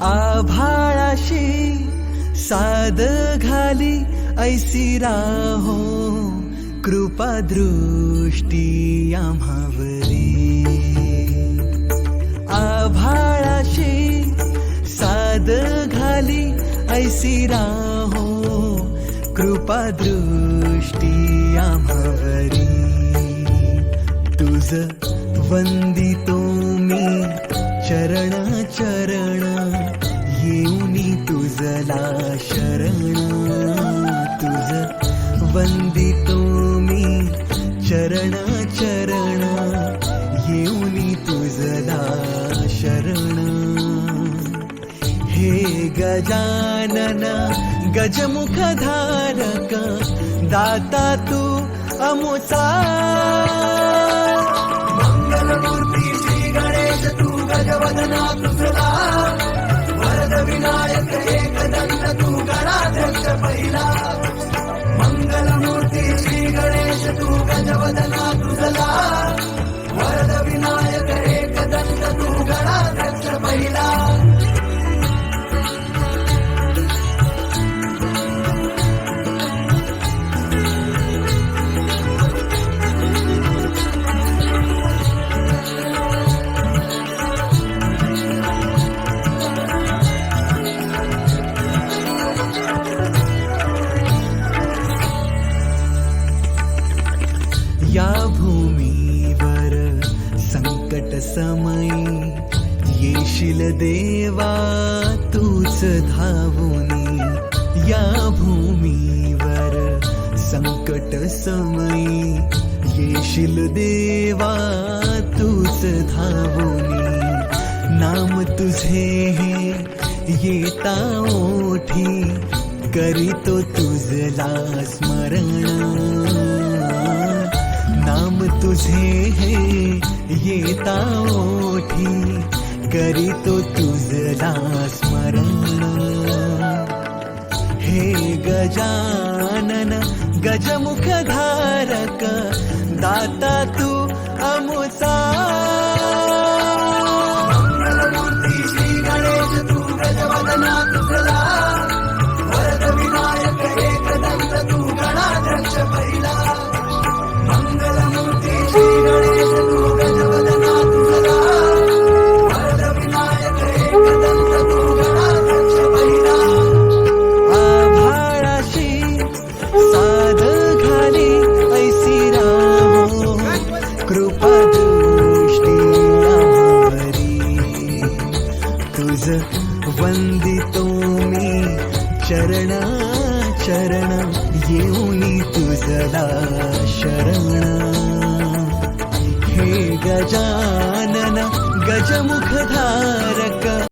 आभाळाशी साद घाली ऐसी राहो कृपा दृष्टी आम्हावरी. आभाळाशी साद घाली ऐसी राहो कृपा दृष्टी आम्हावरी. तुझ वंदितो मी चरण चरण येऊनी तुझला शरण. तुझ वंदितो मी चरण चरण येऊनी तुझला शरण. हे गजानन गजमुख धारक दाता तू अमुचा. मंगलमूर्ती श्री गणेश तू गजवदना तुझला. वरद विनायक एकदंत तू गणाध्यक्ष पहिला. मंगलमूर्ती श्री गणेश तू गजवदना तुझला. वरद विनायक एकदंत तू गणाध्यक्ष पहिला. या भूमीवर संकट समयी येशील देवा तूच धावूनी. या भूमीवर संकट समयी येशील देवा तूच धावूनी. नाम तुझे हे येता ओठी करीतो तुझला स्मरण. नाम तुझे हे येता ओठी करीतो तुझला स्मरण. हे गजानन गजमुख धारक दाता तू अमुचा. मंगलमूर्ती श्री गणेश तू गजवदना तुझला. वरद विनायक एकदंत तू गणाध्यक्ष पहिला. मंगलमूर्ती श्री गणेश तू गजवदना तुझला. वरद विनायक एकदंत तू गणाध्यक्ष पहिला. आभाळाशी साद घाली ऐसी राहो कृपा दृष्टी आम्हावरी. तुझ वंदितो मी चरण चरण येऊनी तुझला शरण. हे गजानन गजमुख धारक